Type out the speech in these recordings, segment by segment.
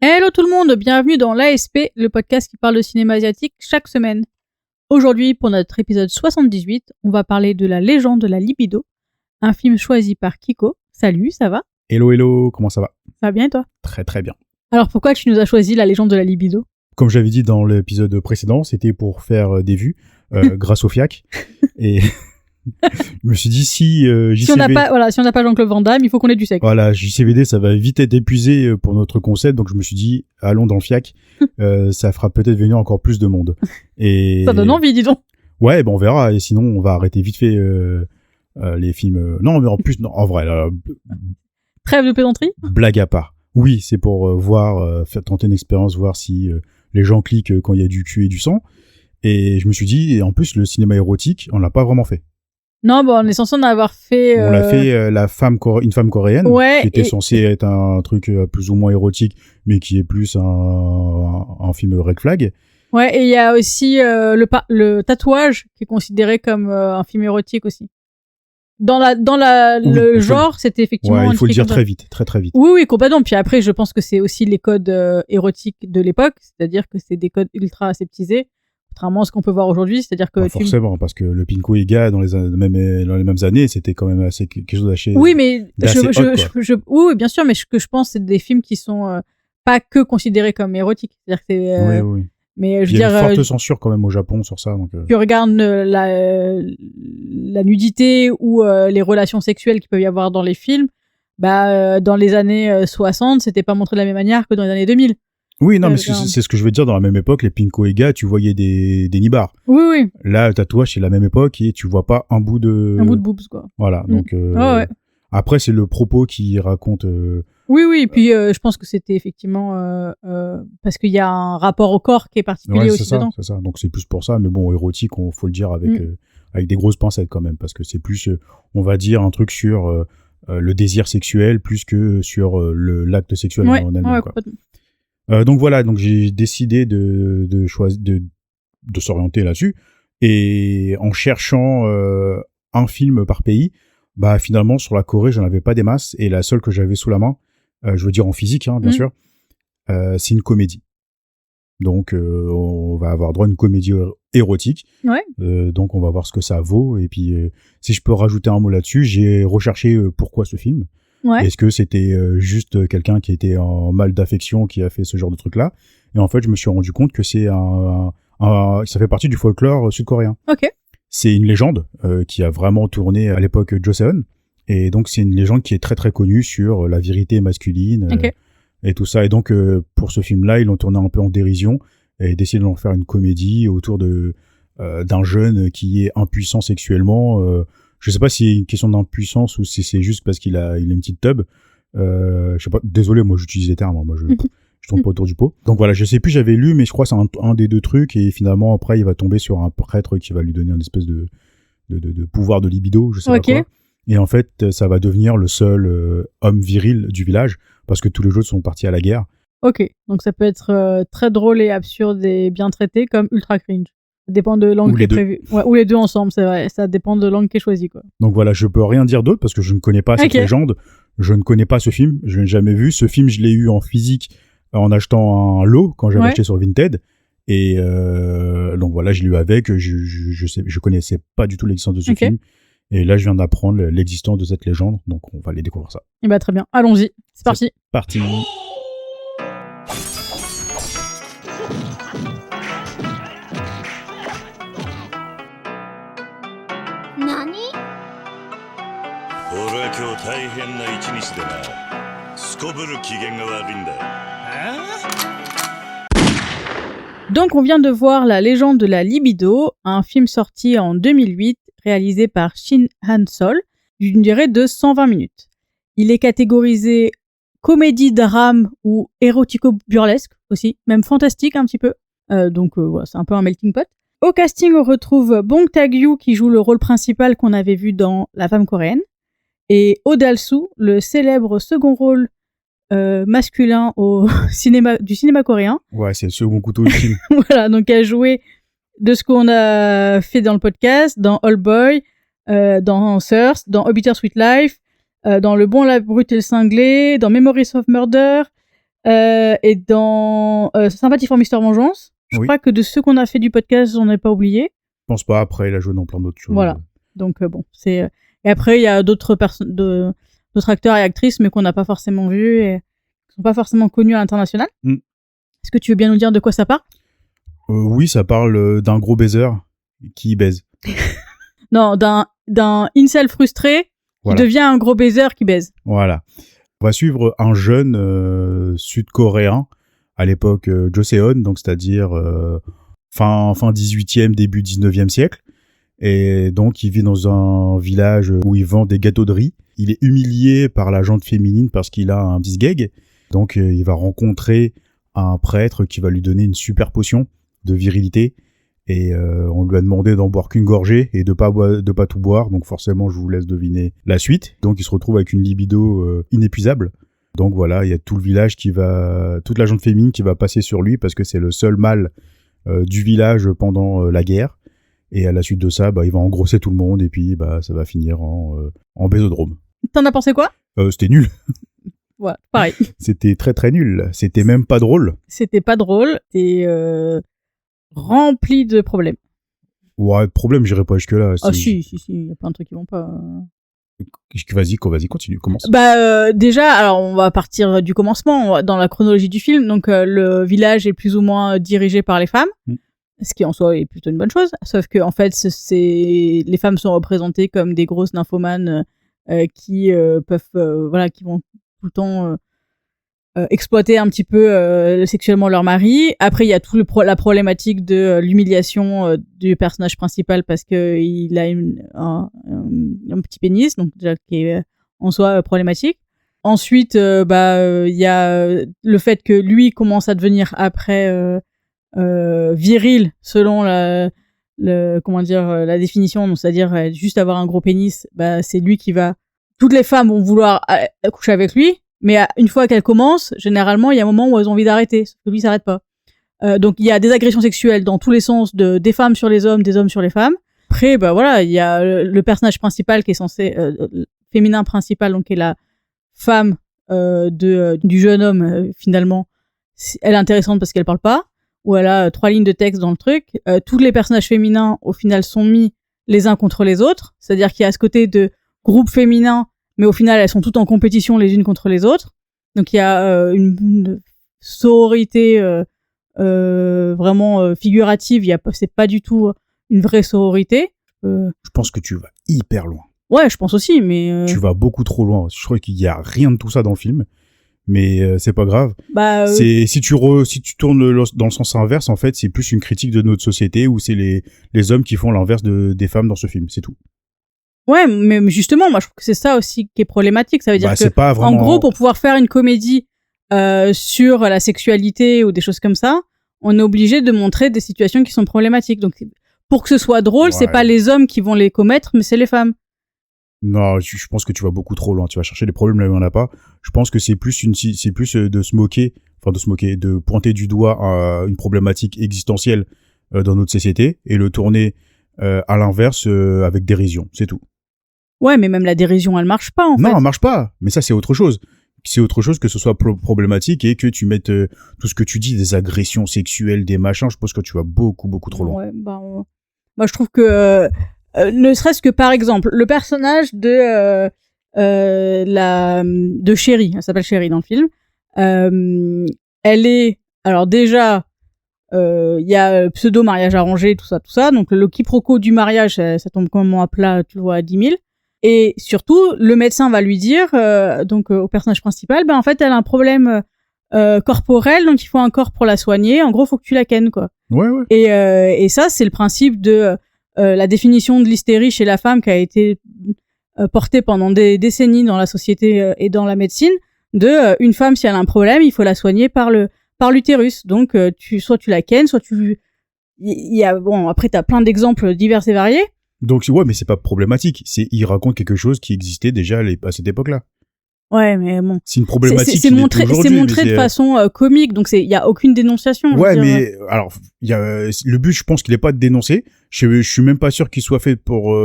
Hello tout le monde, bienvenue dans l'ASP, le podcast qui parle de cinéma asiatique chaque semaine. Aujourd'hui, pour notre épisode 78, on va parler de La légende de la libido, un film choisi par Kiko. Salut, ça va ? Hello, comment ça va ? Ça va bien et toi ? Très très bien. Alors pourquoi tu nous as choisi La légende de la libido ? Comme j'avais dit dans l'épisode précédent, c'était pour faire des vues grâce au FIAC. Et je me suis dit si si on n'a pas Jean-Claude Van Damme, il faut qu'on ait du sexe. Voilà, JCVD, ça va vite être épuisé pour notre concept, donc je me suis dit allons dans le FIAC, ça fera peut-être venir encore plus de monde. Et ça donne envie, dis donc. Ouais, on verra. Et sinon, on va arrêter vite fait les films. Non, mais en plus, non, en vrai. Trêve de plaisanterie. Blague à part. Oui, c'est pour faire tenter une expérience, voir si les gens cliquent quand il y a du cul et du sang. Et je me suis dit, et en plus, le cinéma érotique, on l'a pas vraiment fait. Non, bon, on est censé en avoir fait. On l'a fait une femme coréenne, ouais, qui était censée être un truc plus ou moins érotique, mais qui est plus un film red flag. Ouais, et il y a aussi le tatouage qui est considéré comme un film érotique aussi. Le genre, c'était effectivement. Ouais, il faut le dire très vite, très très vite. Oui, complètement. Puis après, je pense que c'est aussi les codes érotiques de l'époque, c'est-à-dire que c'est des codes ultra aseptisés, contrairement à ce qu'on peut voir aujourd'hui, c'est-à-dire que. Forcément, parce que le Pinko Iga dans les mêmes années, c'était quand même assez quelque chose d'assez. Oui, mais oui, bien sûr, mais ce que je pense, c'est des films qui sont pas que considérés comme érotiques, c'est-à-dire que c'est. Oui. Mais il y a une forte censure quand même au Japon sur ça. Donc, Tu regardes la nudité ou les relations sexuelles qu'il peut y avoir dans les films, dans les années 60, c'était pas montré de la même manière que dans les années 2000. Oui, non, mais c'est ce que je veux dire. Dans la même époque, les Pinko Ega, tu voyais des nibards. Oui. Là, le tatouage, c'est la même époque et tu vois pas un bout de boobs, quoi. Voilà, donc... ouais. Après, c'est le propos qui raconte... Oui, et puis je pense que c'était effectivement parce qu'il y a un rapport au corps qui est particulier aussi dedans. C'est ça, donc c'est plus pour ça, mais bon, érotique, faut le dire avec des grosses pincettes quand même, parce que c'est plus, on va dire, un truc sur le désir sexuel plus que sur l'acte sexuel en elle-même. Ouais, quoi. Donc voilà, donc j'ai décidé de s'orienter là-dessus, et en cherchant un film par pays, finalement, sur la Corée, j'en avais pas des masses, et la seule que j'avais sous la main, je veux dire en physique, bien sûr, c'est une comédie. Donc, on va avoir droit à une comédie érotique. Ouais. Donc, on va voir ce que ça vaut. Et puis, si je peux rajouter un mot là-dessus, j'ai recherché pourquoi ce film. Ouais. Est-ce que c'était juste quelqu'un qui était en mal d'affection qui a fait ce genre de truc-là ? Et en fait, je me suis rendu compte que c'est ça fait partie du folklore sud-coréen. Ok. C'est une légende qui a vraiment tourné à l'époque Joseon. Et donc, c'est une légende qui est très, très connue sur la virilité masculine et tout ça. Et donc, pour ce film-là, ils l'ont tourné un peu en dérision et décidé d'en faire une comédie autour d'un jeune qui est impuissant sexuellement. Je sais pas si c'est une question d'impuissance ou si c'est juste parce qu'il a une petite tub. Je sais pas. Désolé, moi, j'utilise les termes. Moi, je tourne pas autour du pot. Donc voilà, je sais plus, j'avais lu, mais je crois que c'est un des deux trucs. Et finalement, après, il va tomber sur un prêtre qui va lui donner une espèce de pouvoir de libido, je sais pas quoi. Et en fait, ça va devenir le seul homme viril du village, parce que tous les autres sont partis à la guerre. Ok, donc ça peut être très drôle et absurde et bien traité, comme ultra cringe. Ça dépend de l'angle qui est prévu. Ouais, ou les deux ensemble, c'est vrai. Ça dépend de l'angle qui est choisi, quoi. Donc voilà, je peux rien dire d'autre, parce que je ne connais pas cette légende. Je ne connais pas ce film, je l'ai jamais vu. Ce film, je l'ai eu en physique en achetant un lot, quand j'avais acheté sur Vinted. Et donc voilà, je l'ai eu avec. Je connaissais pas du tout l'existence de ce film. Et là, je viens d'apprendre l'existence de cette légende, donc on va aller découvrir ça. Et très bien, allons-y, c'est parti. Parti. Nani? Donc on vient de voir La légende de la libido, un film sorti en 2008, réalisé par Shin Han-sol, d'une durée de 120 minutes. Il est catégorisé comédie drame ou érotico-burlesque aussi, même fantastique un petit peu. Donc voilà, c'est un peu un melting pot. Au casting, on retrouve Bong Tak-gyu qui joue le rôle principal qu'on avait vu dans La femme coréenne, et Oh Dal-soo, le célèbre second rôle masculin du cinéma coréen. Ouais, c'est le second couteau du film. Voilà, donc a joué de ce qu'on a fait dans le podcast, dans All Boy, dans Thirst, dans A Bittersweet Life, dans Le Bon, la Brute et le Cinglé, dans Memories of Murder, Et dans Sympathie pour Mister Vengeance, je crois que de ceux qu'on a fait du podcast, j'en ai pas oublié. Je pense pas. Après, il a joué dans plein d'autres choses. Voilà. Donc bon, c'est. Et après, il y a d'autres acteurs et actrices, mais qu'on n'a pas forcément vus et qui sont pas forcément connus à l'international. Est-ce que tu veux bien nous dire de quoi ça parle? Oui, ça parle d'un gros baiser qui baise. Non, d'un incel frustré qui devient un gros baiser qui baise. Voilà. On va suivre un jeune sud-coréen à l'époque Joseon, donc c'est-à-dire fin 18e, début 19e siècle. Et donc, il vit dans un village où il vend des gâteaux de riz. Il est humilié par la gente féminine parce qu'il a un bisgeg. Donc, il va rencontrer un prêtre qui va lui donner une super potion de virilité. Et on lui a demandé d'en boire qu'une gorgée et de pas tout boire. Donc, forcément, je vous laisse deviner la suite. Donc, il se retrouve avec une libido inépuisable. Donc, voilà, il y a tout le village toute la gente féminine qui va passer sur lui parce que c'est le seul mâle du village pendant la guerre. Et à la suite de ça, il va engrosser tout le monde et puis ça va finir en bésodrome. T'en as pensé quoi? C'était nul. Ouais, pareil. C'était très très nul. C'était même pas drôle. C'était pas drôle. C'était rempli de problèmes. Ouais, problème, j'irai pas jusque-là. Ah si, il y a plein de trucs qui vont pas. Vas-y, continue, commence. Déjà, alors on va partir du commencement, dans la chronologie du film. Donc le village est plus ou moins dirigé par les femmes. Ce qui en soi est plutôt une bonne chose, sauf que en fait les femmes sont représentées comme des grosses nymphomanes qui peuvent qui vont tout le temps exploiter un petit peu sexuellement leur mari. Après il y a tout la problématique de l'humiliation du personnage principal parce que il a un petit pénis, donc déjà qui est en soi problématique. Ensuite il y a le fait que lui commence à devenir après viril selon la définition, donc c'est-à-dire juste avoir un gros pénis, c'est lui qui va. Toutes les femmes vont vouloir coucher avec lui, mais une fois qu'elles commencent, généralement il y a un moment où elles ont envie d'arrêter, sauf que lui s'arrête pas. Donc il y a des agressions sexuelles dans tous les sens, des femmes sur les hommes, des hommes sur les femmes. Après il y a le personnage principal qui est censé féminin principal, donc qui est la femme du jeune homme finalement. Elle est intéressante parce qu'elle parle pas. Où elle a 3 lignes de texte dans le truc. Tous les personnages féminins, au final, sont mis les uns contre les autres. C'est-à-dire qu'il y a ce côté de groupe féminin, mais au final, elles sont toutes en compétition les unes contre les autres. Donc il y a une sororité vraiment figurative. C'est pas du tout une vraie sororité. Je pense que tu vas hyper loin. Ouais, je pense aussi, mais... Tu vas beaucoup trop loin. Je crois qu'il y a rien de tout ça dans le film. Mais c'est pas grave. Si tu tournes dans le sens inverse, en fait, c'est plus une critique de notre société où c'est les hommes qui font l'inverse des femmes dans ce film, c'est tout. Ouais, mais justement, moi je trouve que c'est ça aussi qui est problématique. Ça veut dire que, pas vraiment... en gros, pour pouvoir faire une comédie sur la sexualité ou des choses comme ça, on est obligé de montrer des situations qui sont problématiques. Donc, pour que ce soit drôle, c'est pas les hommes qui vont les commettre, mais c'est les femmes. Non, je pense que tu vas beaucoup trop loin. Tu vas chercher des problèmes là où il n'y en a pas. Je pense que c'est plus de pointer du doigt une problématique existentielle dans notre société et le tourner à l'inverse avec dérision. C'est tout. Ouais, mais même la dérision, elle marche pas en fait. Non, elle marche pas. Mais ça, c'est autre chose. C'est autre chose que ce soit problématique et que tu mettes tout ce que tu dis, des agressions sexuelles, des machins. Je pense que tu vas beaucoup trop loin. Ouais, moi je trouve que ne serait-ce que par exemple le personnage de Chérie, elle s'appelle Chérie dans le film, elle est alors déjà il y a pseudo mariage arrangé, tout ça, donc le quiproquo du mariage ça tombe complètement à plat, tu le vois, à 10 000. Et surtout le médecin va lui dire au personnage principal, en fait elle a un problème corporel, donc il faut un corps pour la soigner, en gros faut que tu la kennes quoi. Ouais. Et ça c'est le principe de la définition de l'hystérie chez la femme qui a été portée pendant des décennies dans la société et dans la médecine, de une femme, si elle a un problème, il faut la soigner par l'utérus. Donc soit tu la kennes, soit après t'as plein d'exemples divers et variés. Donc ouais, mais c'est pas problématique, il raconte quelque chose qui existait déjà à cette époque-là. Ouais, mais bon. C'est une problématique. C'est montré de façon comique, donc il y a aucune dénonciation. Ouais, mais alors le but, je pense qu'il est pas de dénoncer. Je suis même pas sûr qu'il soit fait pour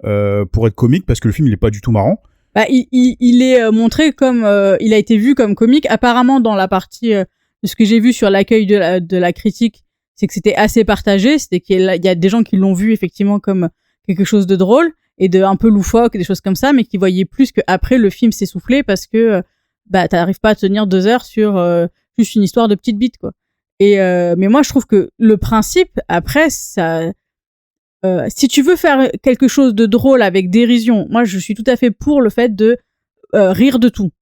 être comique parce que le film il est pas du tout marrant. il est montré comme il a été vu comme comique. Apparemment, dans la partie de ce que j'ai vu sur l'accueil de la critique, c'est que c'était assez partagé. C'était qu'il y a des gens qui l'ont vu effectivement comme quelque chose de drôle et de un peu loufoque, des choses comme ça, mais qui voyaient plus que après le film s'essoufflait parce que t'arrives pas à tenir 2 heures sur juste une histoire de petite bite, quoi. Et mais moi je trouve que le principe après ça si tu veux faire quelque chose de drôle avec dérision, moi je suis tout à fait pour le fait de rire de tout.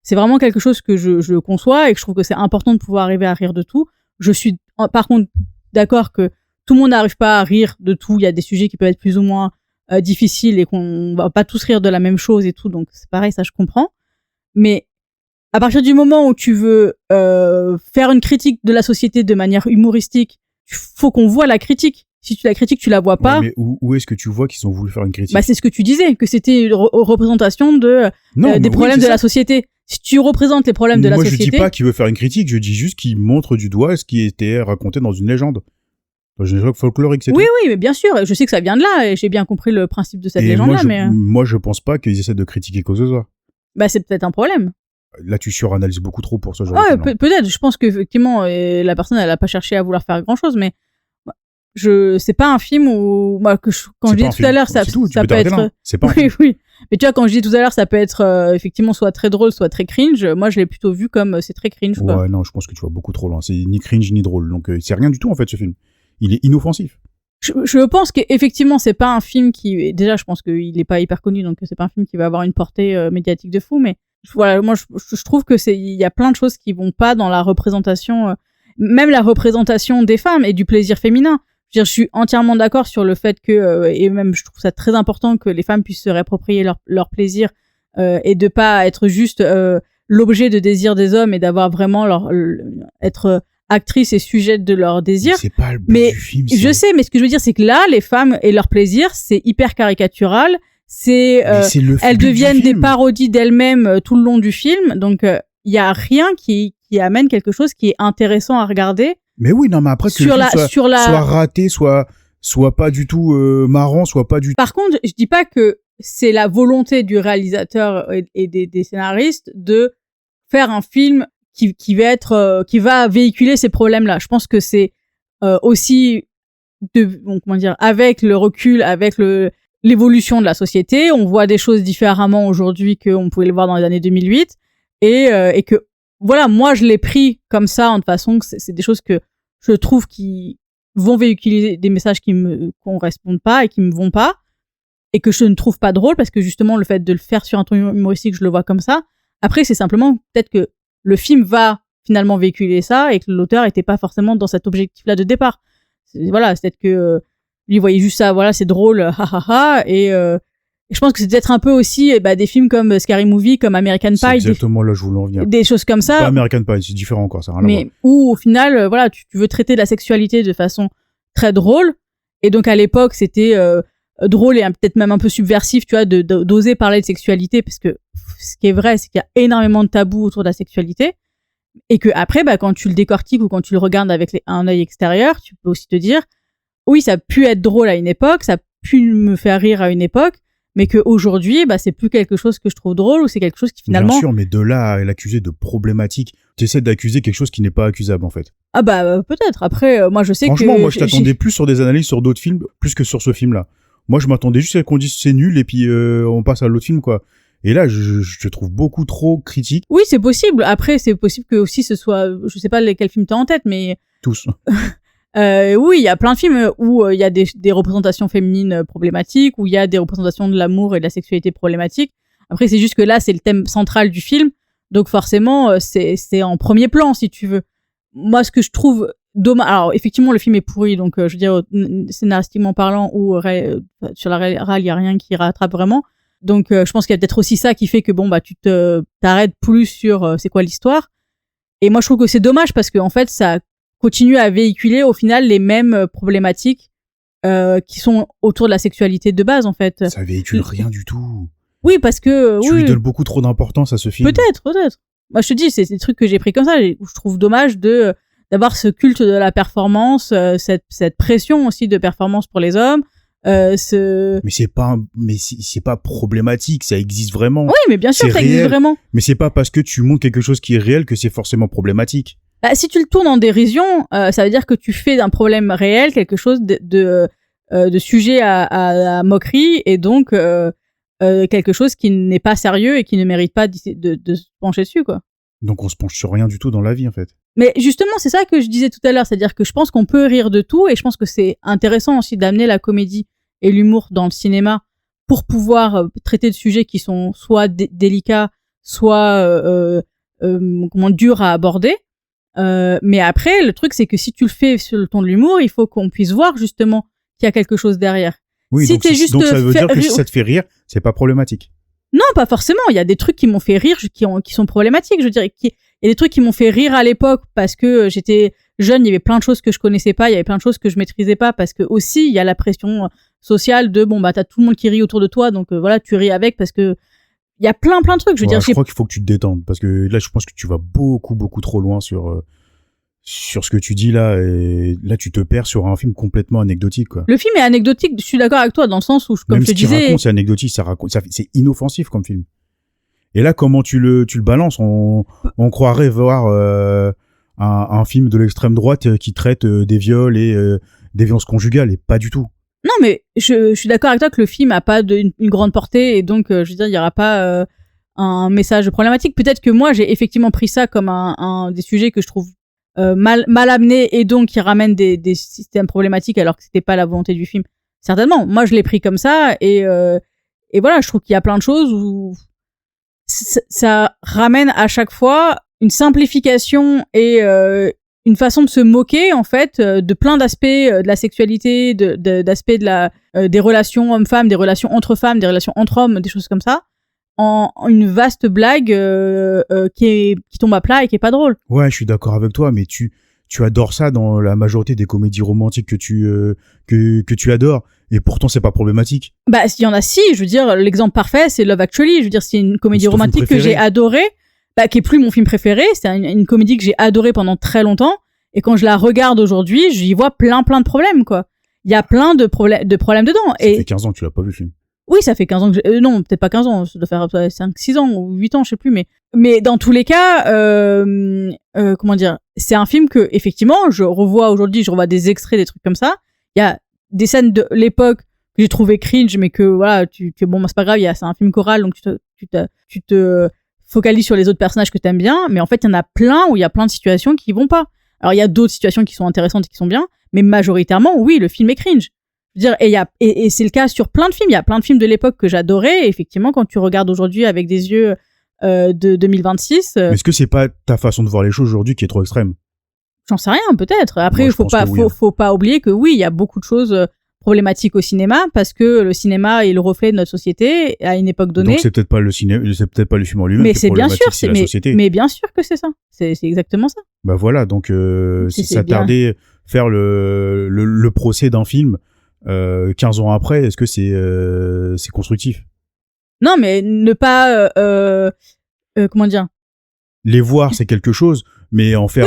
C'est vraiment quelque chose que je conçois et que je trouve que c'est important de pouvoir arriver à rire de tout. Je suis par contre d'accord que tout le monde n'arrive pas à rire de tout. Il y a des sujets qui peuvent être plus ou moins difficiles et qu'on va pas tous rire de la même chose et tout. Donc c'est pareil, ça je comprends. Mais à partir du moment où tu veux faire une critique de la société de manière humoristique, il faut qu'on voit la critique. Si tu la critiques, tu la vois pas. Ouais, mais où est-ce que tu vois qu'ils ont voulu faire une critique? C'est ce que tu disais, que c'était une représentation des problèmes de la société. Si tu représentes les problèmes de la société... Moi, je dis pas qu'il veut faire une critique, je dis juste qu'il montre du doigt ce qui était raconté dans une légende. Dans une légende folklorique, c'est tout. Oui, mais bien sûr. Je sais que ça vient de là et j'ai bien compris le principe de cette légende-là. Moi, je pense pas qu'ils essaient de critiquer quoi que ce soit. C'est peut-être un problème. Là, tu suranalyses beaucoup trop pour ce genre de film. Peut-être. Je pense qu'effectivement, la personne, elle a pas cherché à vouloir faire grand-chose, mais c'est pas un film où quand je disais tout à l'heure ça peut être c'est pas oui mais tu vois quand je dis tout à l'heure ça peut être effectivement soit très drôle soit très cringe. Moi je l'ai plutôt vu comme c'est très cringe, quoi. Ouais, non, je pense que tu vas beaucoup trop loin. C'est ni cringe ni drôle, donc c'est rien du tout en fait ce film. Il est inoffensif. Je pense qu'effectivement c'est pas un film qui, déjà je pense qu'il est pas hyper connu, donc c'est pas un film qui va avoir une portée médiatique de fou, mais voilà, moi je trouve que il y a plein de choses qui vont pas dans la représentation, même la représentation des femmes et du plaisir féminin. Je suis entièrement d'accord sur le fait que, et même je trouve ça très important que les femmes puissent se réapproprier leur plaisir et de pas être juste l'objet de désir des hommes et d'avoir vraiment être actrice et sujette de leur désir. C'est pas le but du film. Je sais, mais ce que je veux dire, c'est que là, les femmes et leur plaisir, c'est hyper caricatural. Elles deviennent des parodies d'elles-mêmes tout le long du film. Donc, il y a rien qui amène quelque chose qui est intéressant à regarder. Mais oui, non, mais après que soit raté, soit pas du tout marrant, soit pas du tout... Par contre, je dis pas que c'est la volonté du réalisateur et des scénaristes de faire un film qui va véhiculer ces problèmes-là. Je pense que c'est aussi avec le recul, avec l'évolution de la société, on voit des choses différemment aujourd'hui qu'on pouvait le voir dans les années 2008 et que voilà, moi je l'ai pris comme ça en de façon que c'est des choses que je trouve qui vont véhiculer des messages qui me correspondent pas et qui me vont pas et que je ne trouve pas drôle parce que justement le fait de le faire sur un ton humoristique, je le vois comme ça. Après, c'est simplement peut-être que le film va finalement véhiculer ça et que l'auteur était pas forcément dans cet objectif-là de départ. Voilà, c'est peut-être que lui voyait juste ça, voilà, c'est drôle, et je pense que c'est peut-être un peu aussi des films comme Scary Movie, comme American Pie. C'est exactement là je voulais en venir. Des choses comme ça. Pas American Pie, c'est différent encore, ça. Mais où au final, voilà, tu veux traiter de la sexualité de façon très drôle, et donc à l'époque c'était drôle et peut-être même un peu subversif, tu vois, d'oser parler de sexualité, parce que ce qui est vrai, c'est qu'il y a énormément de tabous autour de la sexualité, et que après, quand tu le décortiques ou quand tu le regardes avec un œil extérieur, tu peux aussi te dire, oui, ça a pu être drôle à une époque, ça a pu me faire rire à une époque, mais qu'aujourd'hui, c'est plus quelque chose que je trouve drôle, ou c'est quelque chose qui finalement... Bien sûr, mais de là à l'accuser de problématique, tu essaies d'accuser quelque chose qui n'est pas accusable, en fait. Ah peut-être. Après, moi je sais Franchement, moi je t'attendais plus sur des analyses sur d'autres films, plus que sur ce film-là. Moi je m'attendais juste à qu'on dise c'est nul, et puis on passe à l'autre film, quoi. Et là, je te trouve beaucoup trop critique. Oui, c'est possible. Après, c'est possible que aussi ce soit... Je sais pas quel film t'as en tête, mais... Tous. Oui, il y a plein de films où il y a des représentations féminines problématiques, où il y a des représentations de l'amour et de la sexualité problématiques. Après, c'est juste que là, c'est le thème central du film. Donc forcément, c'est en premier plan, si tu veux. Moi, ce que je trouve dommage... Alors, effectivement, le film est pourri, donc je veux dire, scénaristiquement parlant, ou sur la réelle, il y a rien qui rattrape vraiment. Donc, je pense qu'il y a peut-être aussi ça qui fait que, tu t'arrêtes plus sur c'est quoi l'histoire. Et moi, je trouve que c'est dommage parce que, en fait, ça continue à véhiculer, au final, les mêmes problématiques qui sont autour de la sexualité de base, en fait. Ça véhicule rien du tout. Oui, parce que... Tu lui donnes beaucoup trop d'importance à ce film. Peut-être. Moi, je te dis, c'est des trucs que j'ai pris comme ça, où je trouve dommage d'avoir ce culte de la performance, cette pression aussi de performance pour les hommes, Mais c'est pas problématique, ça existe vraiment. Oui, mais bien sûr que ça existe vraiment. Mais c'est pas parce que tu montres quelque chose qui est réel que c'est forcément problématique. Bah, si tu le tournes en dérision, ça veut dire que tu fais d'un problème réel quelque chose de sujet à moquerie, et donc quelque chose qui n'est pas sérieux et qui ne mérite pas de se pencher dessus, quoi. Donc on se penche sur rien du tout dans la vie, en fait. Mais justement, c'est ça que je disais tout à l'heure, c'est-à-dire que je pense qu'on peut rire de tout, et je pense que c'est intéressant aussi d'amener la comédie et l'humour dans le cinéma pour pouvoir traiter de sujets qui sont soit délicats, soit durs à aborder. Mais après, le truc, c'est que si tu le fais sur le ton de l'humour, il faut qu'on puisse voir justement qu'il y a quelque chose derrière. Oui, donc ça veut dire que si ça te fait rire, c'est pas problématique. Non, pas forcément. Il y a des trucs qui m'ont fait rire, qui sont problématiques. Je dirais qu'il y a des trucs qui m'ont fait rire à l'époque parce que j'étais jeune, il y avait plein de choses que je connaissais pas, il y avait plein de choses que je maîtrisais pas, parce que aussi il y a la pression sociale de t'as tout le monde qui rit autour de toi, donc voilà, tu ris avec, parce que il y a plein de trucs. Je crois qu'il faut que tu te détendes, parce que là je pense que tu vas beaucoup trop loin sur ce que tu dis là, et là tu te perds sur un film complètement anecdotique, quoi. Le film est anecdotique, je suis d'accord avec toi, dans le sens où, comme même je te disais, raconte, c'est anecdotique, c'est inoffensif comme film. Et là, comment tu le balances, on croirait voir un film de l'extrême droite qui traite des viols et des violences conjugales, et pas du tout. Non, mais je suis d'accord avec toi que le film a pas une grande portée, et donc je veux dire, il y aura pas un message problématique. Peut-être que moi j'ai effectivement pris ça comme un des sujets que je trouve mal amenés, et donc qui ramènent des systèmes problématiques alors que c'était pas la volonté du film. Certainement, moi je l'ai pris comme ça, et voilà, je trouve qu'il y a plein de choses où ça ramène à chaque fois une simplification et une façon de se moquer, en fait, de plein d'aspects de la sexualité, d'aspects des relations hommes-femmes, des relations entre femmes, des relations entre hommes, des choses comme ça, en une vaste blague qui tombe à plat et qui est pas drôle. Ouais, je suis d'accord avec toi, mais tu adores ça dans la majorité des comédies romantiques que tu adores, et pourtant c'est pas problématique. Bah, il y en a, si, je veux dire, l'exemple parfait, c'est Love Actually. Je veux dire, c'est une comédie romantique que j'ai adorée, qui est plus mon film préféré. C'est une comédie que j'ai adorée pendant très longtemps, et quand je la regarde aujourd'hui, j'y vois plein de problèmes, quoi. Il y a plein de problèmes dedans. Ça fait 15 ans que tu l'as pas vu, le film. Oui, ça fait 15 ans que non, peut-être pas 15 ans, ça doit faire 5-6 ans ou 8 ans, je sais plus, mais dans tous les cas, comment dire, c'est un film que, effectivement, je revois des extraits, des trucs comme ça. Il y a des scènes de l'époque que j'ai trouvé cringe, mais que voilà, bon, c'est pas grave, c'est un film choral, donc tu te focalises sur les autres personnages que t'aimes bien, mais en fait, il y en a plein où il y a plein de situations qui vont pas. Alors, il y a d'autres situations qui sont intéressantes et qui sont bien, mais majoritairement, oui, le film est cringe. Je veux dire, et c'est le cas sur plein de films. Il y a plein de films de l'époque que j'adorais, et effectivement, quand tu regardes aujourd'hui avec des yeux de 2026. Mais est-ce que c'est pas ta façon de voir les choses aujourd'hui qui est trop extrême? J'en sais rien, peut-être. Après, moi, faut pas oublier que oui, il y a beaucoup de choses problématiques au cinéma, parce que le cinéma est le reflet de notre société à une époque donnée. Donc c'est peut-être pas le cinéma, c'est peut-être pas le film en lui-même. Mais c'est bien sûr, c'est la société. Mais bien sûr que c'est ça. C'est exactement ça. Bah voilà, donc si ça tardait faire le procès d'un film 15 ans après, est-ce que c'est constructif? Non, mais ne pas comment dire, les voir, c'est quelque chose, mais en faire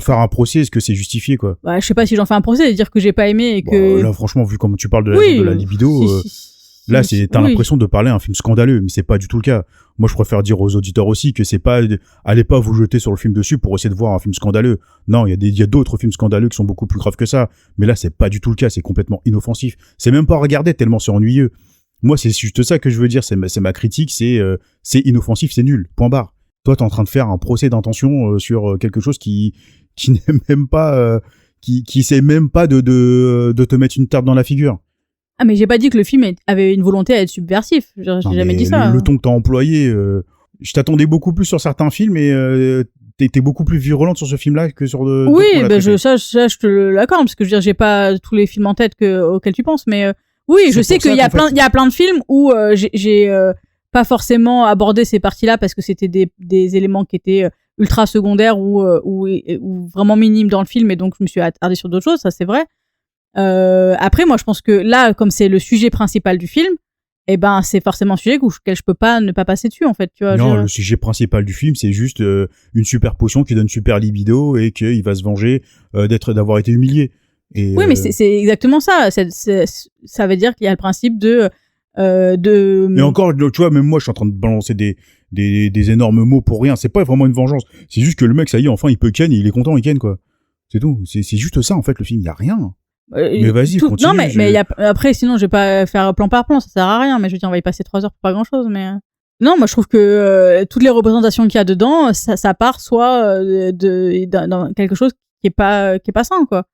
un procès, est-ce que c'est justifié, quoi? Bah, je sais pas si j'en fais un procès, dire que j'ai pas aimé et que là, franchement, vu comme tu parles de la libido, là, t'as l'impression de parler d'un film scandaleux, mais c'est pas du tout le cas. Moi, je préfère dire aux auditeurs aussi que c'est pas, allez pas vous jeter sur le film dessus pour essayer de voir un film scandaleux. Non, il y a d'autres films scandaleux qui sont beaucoup plus graves que ça. Mais là, c'est pas du tout le cas, c'est complètement inoffensif. C'est même pas à regarder tellement c'est ennuyeux. Moi, c'est juste ça que je veux dire, c'est ma critique, c'est inoffensif, c'est nul. Point barre. Toi, t'es en train de faire un procès d'intention sur quelque chose qui n'est même pas, qui sait même pas de te mettre une tarte dans la figure. Ah, mais j'ai pas dit que le film avait une volonté à être subversif. J'ai jamais dit ça. Le ton que t'as employé, je t'attendais beaucoup plus sur certains films, et t'es beaucoup plus virulente sur ce film-là que sur de. Oui, ça, je te l'accorde, parce que je veux dire, j'ai pas tous les films en tête auxquels tu penses, mais oui, je sais qu'il y a plein de films où j'ai pas forcément abordé ces parties-là parce que c'était des éléments qui étaient ultra secondaires ou vraiment minimes dans le film, et donc je me suis attardée sur d'autres choses, ça c'est vrai. Après, moi, je pense que là, comme c'est le sujet principal du film, c'est forcément un sujet auquel je peux pas ne pas passer dessus, en fait, tu vois. Non, le sujet principal du film, c'est juste une super potion qui donne super libido et qu'il va se venger d'avoir été humilié. Oui, mais c'est exactement ça. Ça veut dire qu'il y a le principe de... Mais encore, tu vois, même moi, je suis en train de balancer des énormes mots pour rien. C'est pas vraiment une vengeance. C'est juste que le mec, ça y est, enfin, il peut ken, il est content, il ken, quoi. C'est tout. C'est juste ça, en fait, le film. Il y a rien. Mais vas-y, continue. Non, mais après, sinon, je vais pas faire plan par plan, ça sert à rien. Mais je veux dire, on va y passer 3 heures pour pas grand-chose. Mais non, moi, je trouve que toutes les représentations qu'il y a dedans, ça part soit dans quelque chose qui est pas sain, quoi.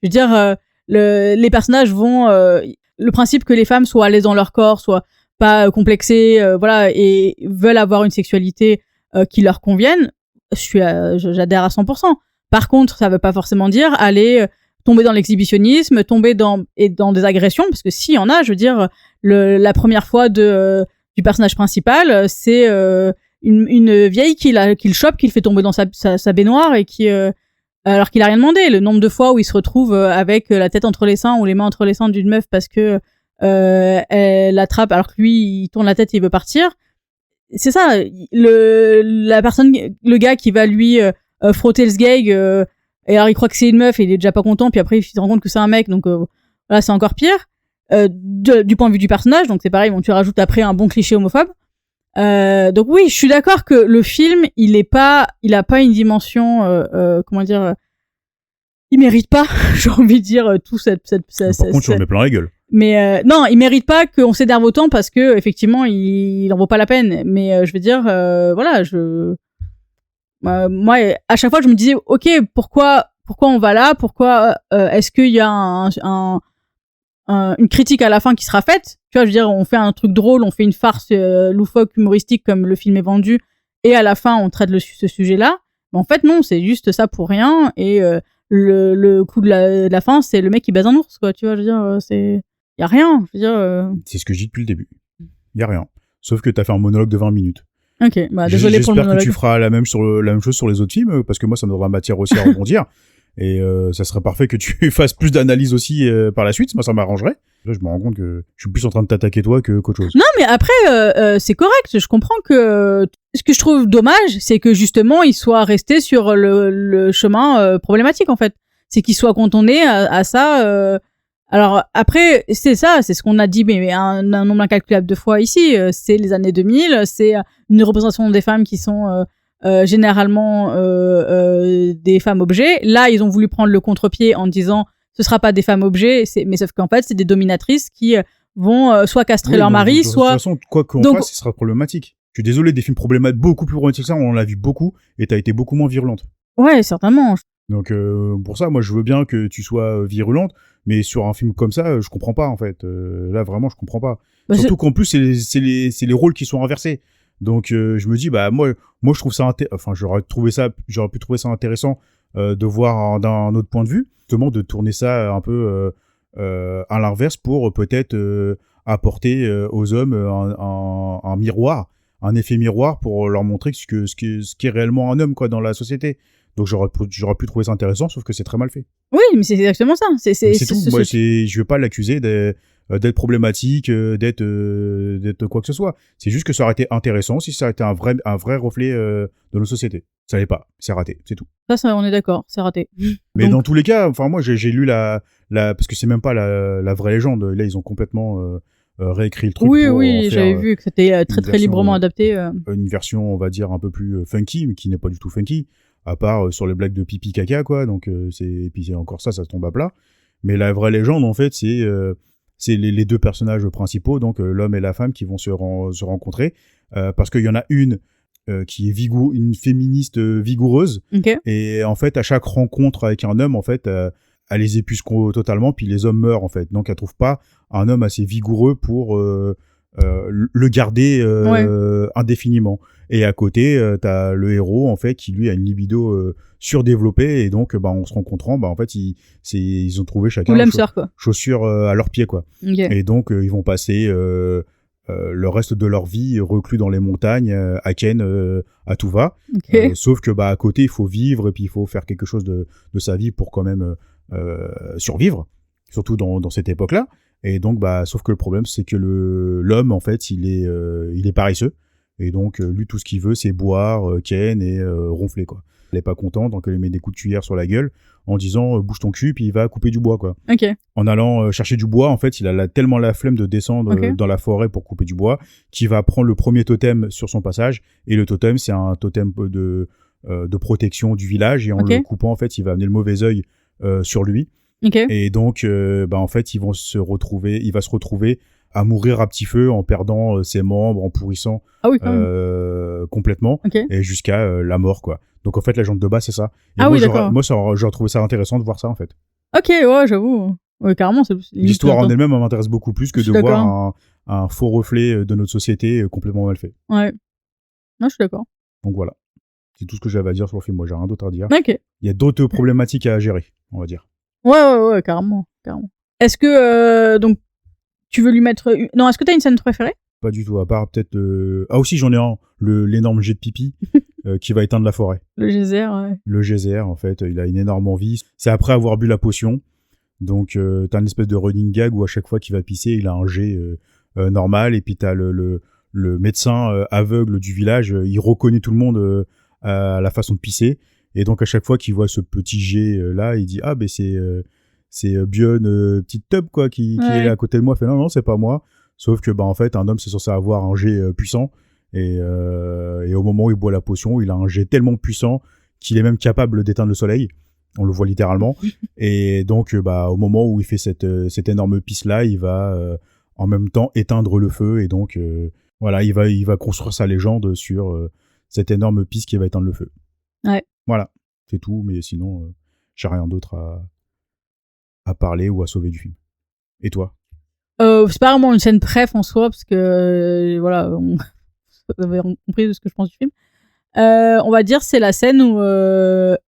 Je veux dire, les personnages vont le principe que les femmes soient à l'aise dans leur corps, soient pas complexées, voilà, et veulent avoir une sexualité qui leur convienne. J'adhère à 100%. Par contre, ça veut pas forcément dire aller tomber dans l'exhibitionnisme, tomber dans des agressions, parce que s'il y en a, je veux dire, la première fois du personnage principal, c'est une vieille qui le chope, qui le fait tomber dans sa baignoire et qui alors qu'il a rien demandé. Le nombre de fois où il se retrouve avec la tête entre les seins ou les mains entre les seins d'une meuf parce que elle l'attrape alors que lui il tourne la tête et il veut partir. C'est ça. Le gars qui va lui frotter le sgeg et alors il croit que c'est une meuf et il est déjà pas content, puis après il se rend compte que c'est un mec, donc voilà, c'est encore pire du point de vue du personnage. Donc c'est pareil, bon, tu rajoutes après un bon cliché homophobe. Donc oui, je suis d'accord que le film, il a pas une dimension, comment dire, il mérite pas, j'ai envie de dire, tout cette. Par contre, tu en mets plein la gueule. Mais non, il mérite pas qu'on s'énerve autant parce que effectivement, il en vaut pas la peine. Mais je veux dire, voilà, moi, à chaque fois, je me disais, ok, pourquoi on va là, pourquoi est-ce qu'il y a une critique à la fin qui sera faite. Tu vois, je veux dire, on fait un truc drôle, on fait une farce loufoque, humoristique comme le film est vendu, et à la fin, on traite ce sujet-là. Mais en fait, non, c'est juste ça pour rien, et le coup de la fin, c'est le mec qui baise un ours, quoi. Tu vois, je veux dire, y a rien. Je veux dire, C'est ce que je dis depuis le début. Y a rien. Sauf que t'as fait un monologue de 20 minutes. Ok, bah désolé pour le monologue. J'espère que tu feras la même chose sur les autres films, parce que moi, ça me donnera matière aussi à rebondir. Et ça serait parfait que tu fasses plus d'analyse aussi par la suite. Moi, ça m'arrangerait. Là, je me rends compte que je suis plus en train de t'attaquer toi qu'autre chose. Non, mais après, c'est correct. Je comprends que ce que je trouve dommage, c'est que justement, il soit resté sur le chemin problématique, en fait. C'est qu'il soit cantonné à ça. Alors après, c'est ça, c'est ce qu'on a dit, mais un nombre incalculable de fois ici. C'est les années 2000, c'est une représentation des femmes qui sont généralement des femmes objets. Là, ils ont voulu prendre le contre-pied en disant ce sera pas des femmes objets, mais sauf qu'en fait, c'est des dominatrices qui vont soit castrer leur mari, soit... De toute façon, quoi qu'on fasse, ce sera problématique. Je suis désolé, des films problématiques, beaucoup plus problématiques que ça, on en a vu beaucoup, et t'as été beaucoup moins virulente. Ouais, certainement. Donc pour ça, moi, je veux bien que tu sois virulente, mais sur un film comme ça, je comprends pas, en fait. Là, vraiment, je comprends pas. Bah, surtout qu'en plus, c'est les rôles qui sont inversés. Donc je me dis, bah moi je trouve ça j'aurais pu trouver ça intéressant de voir d'un autre point de vue, justement de tourner ça un peu à l'inverse pour peut-être apporter aux hommes un miroir, un effet miroir pour leur montrer ce qu'est réellement un homme, quoi, dans la société. Donc j'aurais pu trouver ça intéressant, sauf que c'est très mal fait. Oui, mais c'est exactement ça. C'est tout. Moi, je veux pas l'accuser d'être problématique, d'être quoi que ce soit. C'est juste que ça aurait été intéressant si ça aurait été un vrai reflet de nos sociétés. Ça l'est pas, c'est raté, c'est tout. Ça, on est d'accord, c'est raté. Mais donc, dans tous les cas, enfin moi j'ai lu parce que c'est même pas la vraie légende. Là, ils ont complètement réécrit le truc. Oui, j'avais vu que c'était très librement adapté. Une version, on va dire, un peu plus funky, mais qui n'est pas du tout funky, à part sur les blagues de pipi caca, quoi. Donc et puis encore ça se tombe à plat. Mais la vraie légende, en fait, c'est les deux personnages principaux, donc l'homme et la femme, qui vont se rencontrer parce qu'il y en a une qui est une féministe vigoureuse, okay. Et en fait à chaque rencontre avec un homme, en fait elle les épuise totalement, puis les hommes meurent, en fait. Donc elle trouve pas un homme assez vigoureux pour le garder indéfiniment. Et à côté t'as le héros, en fait, qui lui a une libido surdéveloppée, et donc en se rencontrant, en fait ils ont trouvé chacun chaussures à leurs pieds, quoi. Okay. Et donc ils vont passer le reste de leur vie reclus dans les montagnes à ken à tout va. Okay. Sauf que à côté il faut vivre, et puis il faut faire quelque chose de sa vie pour quand même survivre, surtout dans cette époque-là. Et donc sauf que le problème, c'est que l'homme, en fait, il est paresseux, et donc lui, tout ce qu'il veut, c'est boire, ken et ronfler, quoi. Elle est pas contente, donc elle lui met des coups de cuillère sur la gueule en disant bouge ton cul, puis il va couper du bois, quoi. Ok. En allant chercher du bois, en fait, il a tellement la flemme de descendre dans la forêt pour couper du bois qu'il va prendre le premier totem sur son passage. Et le totem, c'est un totem de protection du village. Et en le coupant, en fait, il va amener le mauvais œil sur lui. Et donc, en fait, il va se retrouver à mourir à petit feu en perdant ses membres, en pourrissant complètement, et jusqu'à la mort, quoi. Donc en fait, la jante de bas, c'est ça. Et j'aurais trouvé ça intéressant de voir ça, en fait. Ok, ouais, j'avoue. Ouais, carrément, l'histoire en elle-même m'intéresse beaucoup plus que de voir un faux reflet de notre société complètement mal fait. Ouais. Non, je suis d'accord. Donc voilà. C'est tout ce que j'avais à dire sur le film. Moi, j'ai rien d'autre à dire. Ok. Il y a d'autres problématiques à gérer, on va dire. Ouais, carrément. Est-ce que, donc, tu veux lui mettre... Non, est-ce que t'as une scène préférée? Pas du tout, à part peut-être... Ah aussi, j'en ai un, l'énorme jet de pipi qui va éteindre la forêt. Le geyser, ouais. Le geyser, en fait, il a une énorme envie. C'est après avoir bu la potion. Donc, t'as une espèce de running gag où à chaque fois qu'il va pisser, il a un jet normal. Et puis, t'as le médecin aveugle du village. Il reconnaît tout le monde à la façon de pisser. Et donc, à chaque fois qu'il voit ce petit jet là, il dit « Ah, ben c'est Björn, petite tub, quoi, qui est à côté de moi. » Il fait « Non, c'est pas moi. » Sauf que, en fait, un homme, c'est censé avoir un jet puissant. Et au moment où il boit la potion, il a un jet tellement puissant qu'il est même capable d'éteindre le soleil. On le voit littéralement. Et donc, au moment où il fait cette énorme pisse-là, il va en même temps éteindre le feu. Et donc, voilà, il va construire sa légende sur cette énorme pisse qui va éteindre le feu. Ouais. Voilà, c'est tout. Mais sinon, j'ai rien d'autre à parler ou à sauver du film. Et toi? C'est pas vraiment une scène préf en soi, parce que, voilà, vous avez compris de ce que je pense du film. On va dire c'est la scène où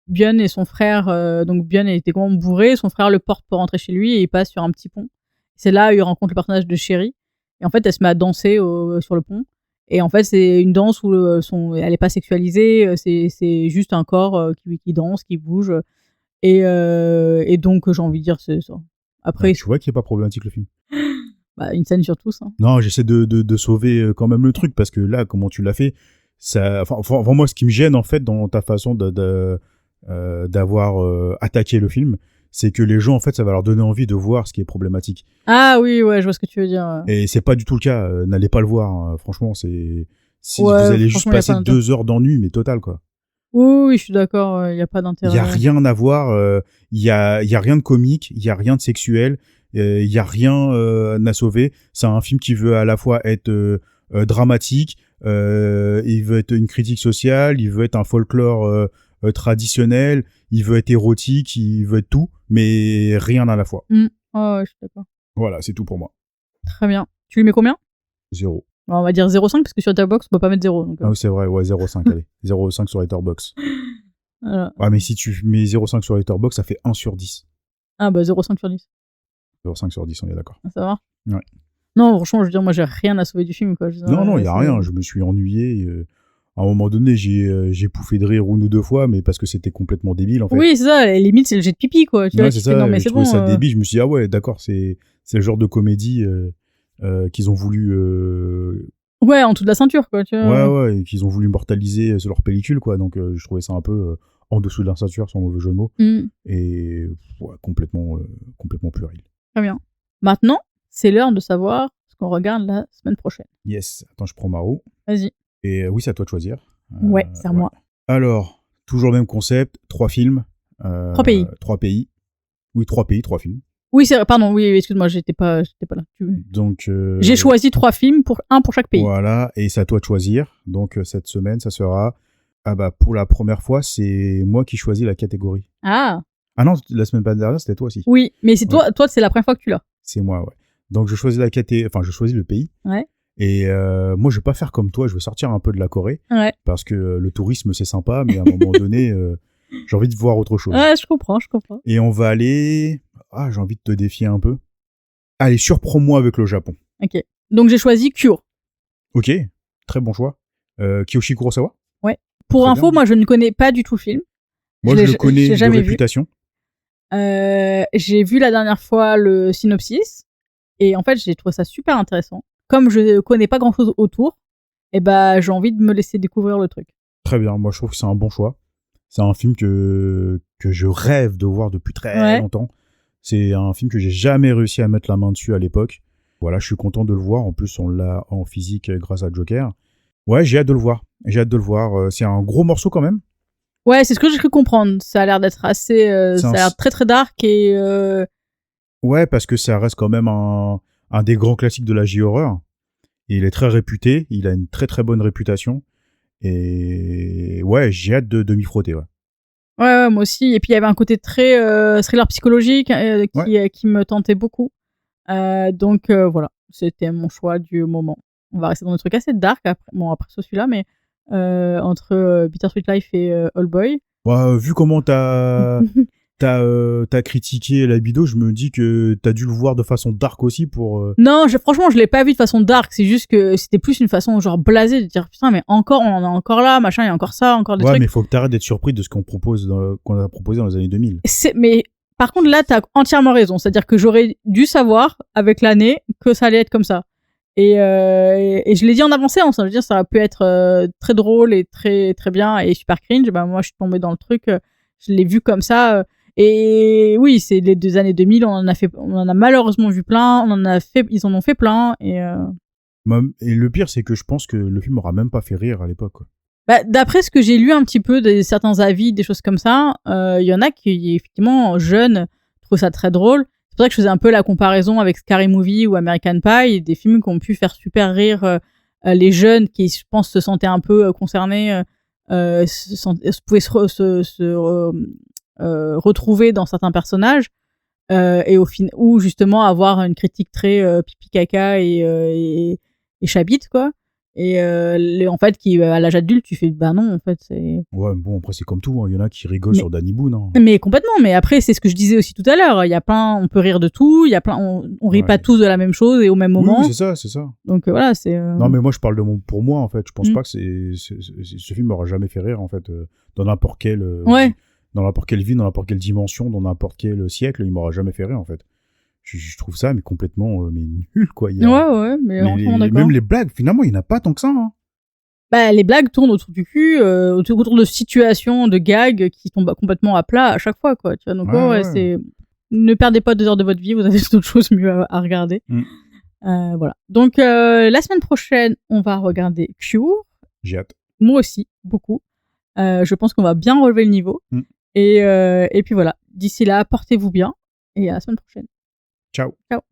Björn et son frère, donc Björn était complètement bourré, son frère le porte pour rentrer chez lui et il passe sur un petit pont. C'est là où il rencontre le personnage de Sherry et en fait elle se met à danser sur le pont et en fait c'est une danse où elle est pas sexualisée, c'est juste un corps qui danse, qui bouge et donc j'ai envie de dire c'est ça. Après tu vois qu'il est pas problématique le film. Une scène sur tous. Hein. Non, j'essaie de sauver quand même le truc parce que là comment tu l'as fait. Ça, enfin, moi, ce qui me gêne en fait dans ta façon d'avoir attaqué le film, c'est que les gens en fait, ça va leur donner envie de voir ce qui est problématique. Ah oui, ouais, je vois ce que tu veux dire. Et c'est pas du tout le cas. N'allez pas le voir. Hein. Franchement, vous allez juste passer 2 heures d'ennui, mais total quoi. Oui, je suis d'accord. Il y a pas d'intérêt. Il y a rien à voir. Il y a rien de comique. Il y a rien de sexuel. Il y a rien à sauver. C'est un film qui veut à la fois être dramatique. Il veut être une critique sociale, il veut être un folklore traditionnel, il veut être érotique, il veut être tout, mais rien à la fois. Oh, ouais, je suis d'accord. Voilà, c'est tout pour moi. Très bien. Tu lui mets combien? 0. On va dire 0,5 parce que sur Letterboxd, on peut pas mettre 0. Donc, Ah oui, c'est vrai, ouais, 0,5, allez. 0,5 sur Letterboxd. Voilà. Ouais, mais si tu mets 0,5 sur Letterboxd, ça fait 1 sur 10. Ah bah 0,5 sur 10. 0,5 sur 10, on est d'accord. Ça va? Ouais. Non, franchement, je veux dire, moi, j'ai rien à sauver du film, quoi. Non, il y a rien. Je me suis ennuyé. À un moment donné, j'ai pouffé de rire 1 ou 2 fois, mais parce que c'était complètement débile, en fait. Oui, c'est ça. Limite, c'est le jet de pipi, quoi. Tu vois, c'est ça. Non, mais c'est bon. Ça débile. Je me suis dit, ah ouais, d'accord, c'est le genre de comédie qu'ils ont voulu. Ouais, en dessous de la ceinture, quoi. Tu vois. Ouais, et qu'ils ont voulu mortaliser sur leur pellicule, quoi. Donc, je trouvais ça un peu en dessous de la ceinture, sans mauvais jeu de mots. Et ouais, complètement puéril. Très bien. Maintenant, c'est l'heure de savoir ce qu'on regarde la semaine prochaine. Yes. Attends, je prends ma roue. Vas-y. Et oui, c'est à toi de choisir. Ouais, c'est à moi. Alors, toujours le même concept, 3 films. 3 pays. 3 pays. Oui, 3 pays, 3 films. Oui, pardon, oui, excuse-moi, j'étais pas là. Donc, j'ai choisi 3 films, un pour chaque pays. Voilà, et c'est à toi de choisir. Donc, cette semaine, ça sera... pour la première fois, c'est moi qui choisis la catégorie. Ah non, la semaine dernière, c'était toi aussi. Oui, mais c'est toi, c'est la première fois que tu l'as. C'est moi, ouais. Donc, je choisis je choisis le pays. Ouais. Et moi, je vais pas faire comme toi, je vais sortir un peu de la Corée. Ouais. Parce que le tourisme, c'est sympa, mais à un moment donné, j'ai envie de voir autre chose. Ouais, je comprends. Et on va aller... Ah, j'ai envie de te défier un peu. Allez, surprends-moi avec le Japon. Ok. Donc, j'ai choisi Cure. Ok, très bon choix. Kiyoshi Kurosawa. Ouais. Pour très info, bien. Moi, je ne connais pas du tout le film. Moi, je le connais de réputation. J'ai vu la dernière fois le synopsis. Et en fait, j'ai trouvé ça super intéressant. Comme je connais pas grand-chose autour, j'ai envie de me laisser découvrir le truc. Très bien, moi je trouve que c'est un bon choix. C'est un film que je rêve de voir depuis très longtemps. C'est un film que j'ai jamais réussi à mettre la main dessus à l'époque. Voilà, je suis content de le voir. En plus, on l'a en physique grâce à Joker. Ouais, j'ai hâte de le voir. C'est un gros morceau quand même. Ouais, c'est ce que j'ai cru comprendre. Ça a l'air d'être assez... ça a l'air très très dark et... Ouais, parce que ça reste quand même un des grands classiques de la J-horror. Il est très réputé. Il a une très très bonne réputation. Et ouais, j'ai hâte de m'y frotter, ouais. Ouais, moi aussi. Et puis il y avait un côté très thriller psychologique qui me tentait beaucoup. Donc voilà, c'était mon choix du moment. On va rester dans des trucs assez dark après celui-là, mais entre Bittersweet Life et Oldboy. Ouais, vu comment t'as critiqué la Libido, je me dis que t'as dû le voir de façon dark aussi pour... Non, franchement, je l'ai pas vu de façon dark. C'est juste que c'était plus une façon genre blasée de dire putain, mais encore, on en a encore là, machin, il y a encore ça, encore des trucs. Ouais, mais faut que t'arrêtes d'être surpris de ce qu'on a proposé dans les années 2000. Mais par contre, là, t'as entièrement raison. C'est-à-dire que j'aurais dû savoir avec l'année que ça allait être comme ça. Et je l'ai dit en avancée, hein, ça veut dire ça aurait pu être très drôle et très très bien et super cringe. Ben moi, je suis tombée dans le truc, je l'ai vu comme ça. Et oui, c'est les 2 années 2000, on en a malheureusement vu plein, ils en ont fait plein. Et le pire, c'est que je pense que le film aura même pas fait rire à l'époque, quoi. Bah, d'après ce que j'ai lu un petit peu de certains avis, des choses comme ça, il y en a qui, effectivement, jeunes, trouvent ça très drôle. C'est pour ça que je faisais un peu la comparaison avec Scary Movie ou American Pie, des films qui ont pu faire super rire les jeunes qui, je pense, se sentaient un peu concernés, pouvaient se retrouver dans certains personnages, et ou justement avoir une critique très pipi caca et chabite, quoi. Et en fait, à l'âge adulte, tu fais bah non, en fait, c'est... Ouais, bon, après, c'est comme tout, hein. Il y en a qui rigolent sur Danny Boone, hein. Mais complètement, mais après, c'est ce que je disais aussi tout à l'heure. Il y a plein, on peut rire de tout, il y a plein, on rit pas tous de la même chose et au même moment. Oui, c'est ça. Donc voilà, c'est... Non, mais moi, je parle pour moi, en fait. Je pense pas que ce film m'aura jamais fait rire, en fait, dans n'importe quelle vie, dans n'importe quelle dimension, dans n'importe quel siècle, il m'aura jamais fait rire, en fait. Je trouve ça mais complètement mais nul, quoi. Ouais, mais entièrement d'accord. Même les blagues, finalement, il n'y en a pas tant que ça, hein. Bah, les blagues tournent autour du cul, autour de situations, de gags qui tombent complètement à plat à chaque fois, quoi. Tu vois, donc c'est... Ne perdez pas 2 heures de votre vie, vous avez d'autres choses mieux à regarder. Voilà. Donc, la semaine prochaine, on va regarder Cure. J'ai hâte. Moi aussi, beaucoup. Je pense qu'on va bien relever le niveau. Et puis voilà. D'ici là, portez-vous bien et à la semaine prochaine. Ciao. Ciao.